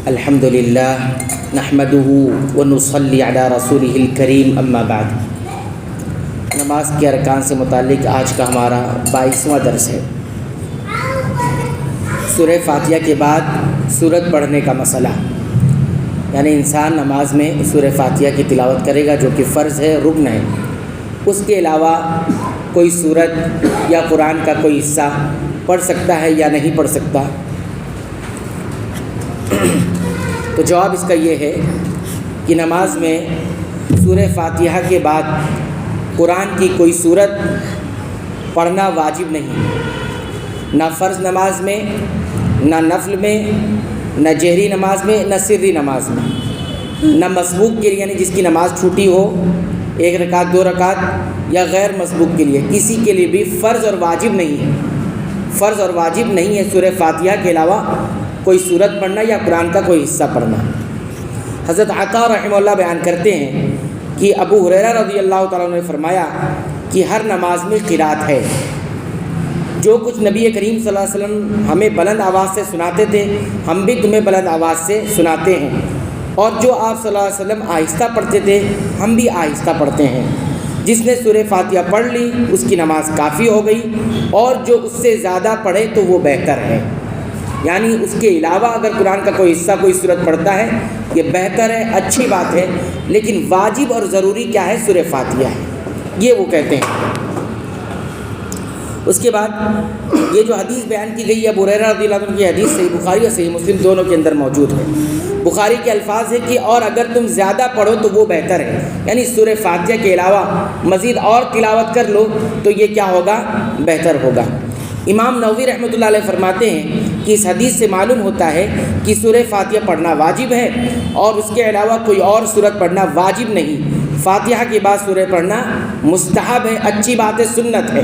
الحمدللہ نحمدہ ونصلی علی رسولہ الکریم اما بعد۔ نماز کے ارکان سے متعلق آج کا ہمارا 22واں درس ہے۔ سورہ فاتحہ کے بعد سورت پڑھنے کا مسئلہ، یعنی انسان نماز میں سورہ فاتحہ کی تلاوت کرے گا جو کہ فرض ہے، رکن ہے۔ اس کے علاوہ کوئی سورت یا قرآن کا کوئی حصہ پڑھ سکتا ہے یا نہیں پڑھ سکتا؟ تو جواب اس کا یہ ہے کہ نماز میں سورہ فاتحہ کے بعد قرآن کی کوئی سورت پڑھنا واجب نہیں، نہ فرض نماز میں، نہ نفل میں، نہ جہری نماز میں، نہ سری نماز میں، نہ مسبوق کے لیے یعنی جس کی نماز چھوٹی ہو، 1 رکعت 2 رکعت، یا غیر مسبوق کے لیے، کسی کے لیے بھی فرض اور واجب نہیں ہے۔ فرض اور واجب نہیں ہے سورہ فاتحہ کے علاوہ کوئی سورت پڑھنا یا قرآن کا کوئی حصہ پڑھنا۔ حضرت عطا رحمہ اللہ بیان کرتے ہیں کہ ابو ہریرہ رضی اللہ تعالیٰ عنہ نے فرمایا کہ ہر نماز میں قرات ہے۔ جو کچھ نبی کریم صلی اللہ علیہ وسلم ہمیں بلند آواز سے سناتے تھے، ہم بھی تمہیں بلند آواز سے سناتے ہیں، اور جو آپ صلی اللہ علیہ وسلم آہستہ پڑھتے تھے ہم بھی آہستہ پڑھتے ہیں۔ جس نے سورہ فاتحہ پڑھ لی اس کی نماز کافی ہو گئی، اور جو اس سے زیادہ پڑھے تو وہ بہتر ہے۔ یعنی اس کے علاوہ اگر قرآن کا کوئی حصہ کوئی سورت پڑھتا ہے یہ بہتر ہے، اچھی بات ہے، لیکن واجب اور ضروری کیا ہے؟ سورہ فاتحہ ہے، یہ وہ کہتے ہیں۔ اس کے بعد یہ جو حدیث بیان کی گئی ہے ابو ہریرہ رضی اللہ عنہ کی حدیث، صحیح بخاری اور صحیح مسلم دونوں کے اندر موجود ہے۔ بخاری کے الفاظ ہے کہ اور اگر تم زیادہ پڑھو تو وہ بہتر ہے، یعنی سورہ فاتحہ کے علاوہ مزید اور تلاوت کر لو تو یہ کیا ہوگا؟ بہتر ہوگا۔ امام نووی رحمۃ اللہ علیہ فرماتے ہیں کہ اس حدیث سے معلوم ہوتا ہے کہ سورہ فاتحہ پڑھنا واجب ہے، اور اس کے علاوہ کوئی اور سورت پڑھنا واجب نہیں۔ فاتحہ کے بعد سورہ پڑھنا مستحب ہے، اچھی بات ہے، سنت ہے۔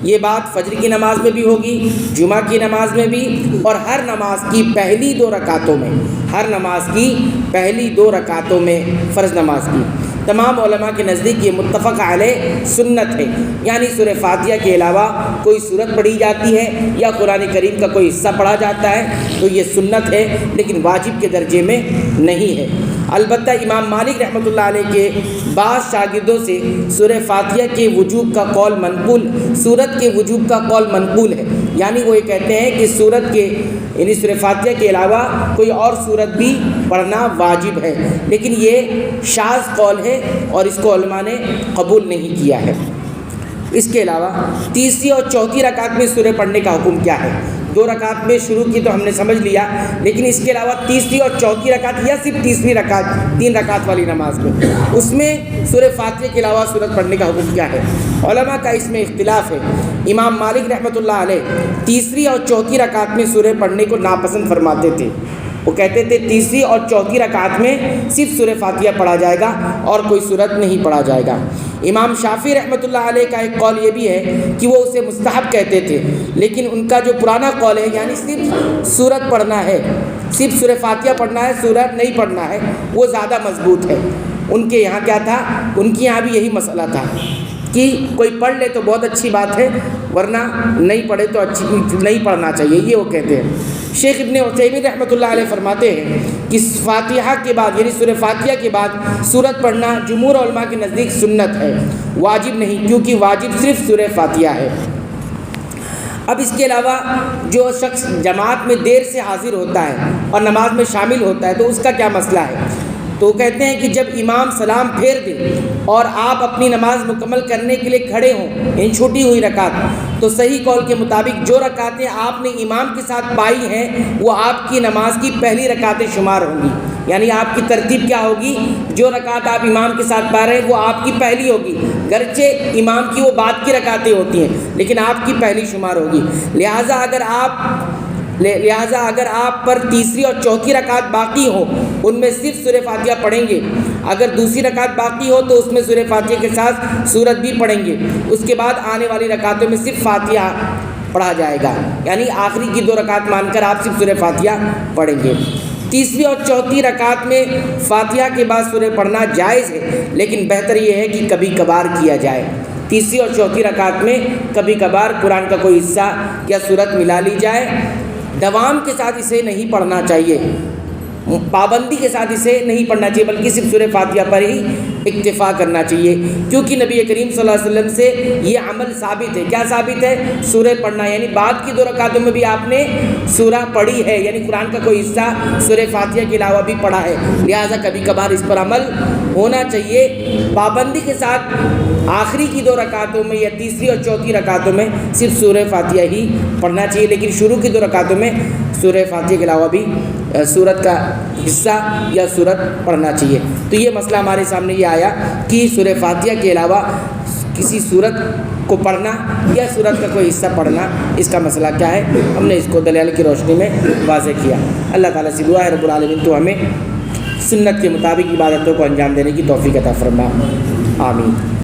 یہ بات فجر کی نماز میں بھی ہوگی، جمعہ کی نماز میں بھی، اور ہر نماز کی پہلی 2 رکعتوں میں، ہر نماز کی پہلی 2 رکعتوں میں، فرض نماز کی تمام علماء کے نزدیک یہ متفق علیہ سنت ہے۔ یعنی سورہ فاتحہ کے علاوہ کوئی سورت پڑھی جاتی ہے یا قرآن کریم کا کوئی حصہ پڑھا جاتا ہے تو یہ سنت ہے، لیکن واجب کے درجے میں نہیں ہے۔ البتہ امام مالک رحمۃ اللہ علیہ کے بعض شاگردوں سے سورہ فاتحہ کے وجوب کا قول منقول، سورت کے وجوب کا قول منقول ہے، یعنی وہ یہ کہتے ہیں کہ سورت کے یعنی سورہ فاتحہ کے علاوہ کوئی اور سورت بھی پڑھنا واجب ہے، لیکن یہ شاذ قول ہے اور اس کو علماء نے قبول نہیں کیا ہے۔ اس کے علاوہ تیسری اور چوتھی رکعت میں سورہ پڑھنے کا حکم کیا ہے؟ 2 رکعت میں شروع کی تو ہم نے سمجھ لیا، لیکن اس کے علاوہ تیسری اور چوتھی رکعت یا صرف تیسری رکعت 3 رکعت والی نماز میں، اس میں سورہ فاتحہ کے علاوہ سورت پڑھنے کا حکم کیا ہے؟ علماء کا اس میں اختلاف ہے۔ امام مالک رحمۃ اللہ علیہ تیسری اور چوتھی رکعت میں سورہ پڑھنے کو ناپسند فرماتے تھے۔ وہ کہتے تھے تیسری اور چوتھی رکعت میں صرف سورہ فاتحہ پڑھا جائے گا اور کوئی سورت نہیں پڑھا جائے گا۔ امام شافعی رحمۃ اللہ علیہ کا ایک قول یہ بھی ہے کہ وہ اسے مستحب کہتے تھے، لیکن ان کا جو پرانا قول ہے یعنی صرف سورت پڑھنا ہے، صرف سورہ فاتحہ پڑھنا ہے، سورت نہیں پڑھنا ہے، وہ زیادہ مضبوط ہے۔ ان کے یہاں کیا تھا؟ ان کے یہاں بھی یہی مسئلہ تھا کہ کوئی پڑھ لے تو بہت اچھی بات ہے، ورنہ نہیں پڑھے تو نہیں پڑھنا چاہیے، یہ وہ کہتے ہیں۔ شیخ ابن عثیمین رحمۃ اللہ علیہ فرماتے ہیں کہ فاتحہ کے بعد یعنی سورہ فاتحہ کے بعد سورت پڑھنا جمہور علماء کے نزدیک سنت ہے، واجب نہیں، کیونکہ واجب صرف سورہ فاتحہ ہے۔ اب اس کے علاوہ جو شخص جماعت میں دیر سے حاضر ہوتا ہے اور نماز میں شامل ہوتا ہے تو اس کا کیا مسئلہ ہے؟ تو وہ کہتے ہیں کہ جب امام سلام پھیر دے اور آپ اپنی نماز مکمل کرنے کے لیے کھڑے ہوں، ان چھوٹی ہوئی رکعت، تو صحیح قول کے مطابق جو رکعتیں آپ نے امام کے ساتھ پائی ہیں وہ آپ کی نماز کی پہلی رکعتیں شمار ہوں گی، یعنی آپ کی ترتیب کیا ہوگی؟ جو رکعت آپ امام کے ساتھ پا رہے ہیں وہ آپ کی پہلی ہوگی، گرچہ امام کی وہ بعد کی رکعتیں ہوتی ہیں لیکن آپ کی پہلی شمار ہوگی۔ لہٰذا اگر آپ پر تیسری اور چوتھی رکعت باقی ہو ان میں صرف سورہ فاتحہ پڑھیں گے، اگر دوسری رکعت باقی ہو تو اس میں سورہ فاتحہ کے ساتھ سورت بھی پڑھیں گے، اس کے بعد آنے والی رکعتوں میں صرف فاتحہ پڑھا جائے گا، یعنی آخری کی 2 رکعت مان کر آپ صرف سورہ فاتحہ پڑھیں گے۔ تیسری اور چوتھی رکعت میں فاتحہ کے بعد سورہ پڑھنا جائز ہے، لیکن بہتر یہ ہے کہ کبھی کبھار کیا جائے۔ تیسری اور چوتھی رکعت میں کبھی کبھار قرآن کا کوئی حصہ یا سورت ملا لی جائے، دوام کے ساتھ اسے نہیں پڑھنا چاہیے۔ پابندی کے ساتھ اسے نہیں پڑھنا چاہیے، بلکہ صرف سورہ فاتحہ پر ہی اکتفا کرنا چاہیے، کیونکہ نبی کریم صلی اللہ علیہ وسلم سے یہ عمل ثابت ہے۔ کیا ثابت ہے؟ سورہ پڑھنا، یعنی بعد کی 2 رکعتوں میں بھی آپ نے سورہ پڑھی ہے، یعنی قرآن کا کوئی حصہ سورہ فاتحہ کے علاوہ بھی پڑھا ہے، لہٰذا کبھی کبھار اس پر عمل ہونا چاہیے۔ پابندی کے ساتھ آخری کی 2 رکعتوں میں یا تیسری اور چوتھی رکعتوں میں صرف سورہ فاتحہ ہی پڑھنا چاہیے، لیکن شروع کی 2 رکعتوں میں سورہ فاتحہ کے علاوہ بھی سورت کا حصہ یا سورت پڑھنا چاہیے۔ تو یہ مسئلہ ہمارے سامنے یہ آیا کہ سورہ فاتحہ کے علاوہ کسی سورت کو پڑھنا یا سورت کا کوئی حصہ پڑھنا، اس کا مسئلہ کیا ہے، ہم نے اس کو دلائل کی روشنی میں واضح کیا۔ اللہ تعالیٰ سے دعا ہے رب العالمین تو ہمیں سنت کے مطابق عبادتوں کو انجام دینے کی توفیق عطا فرما، آمین۔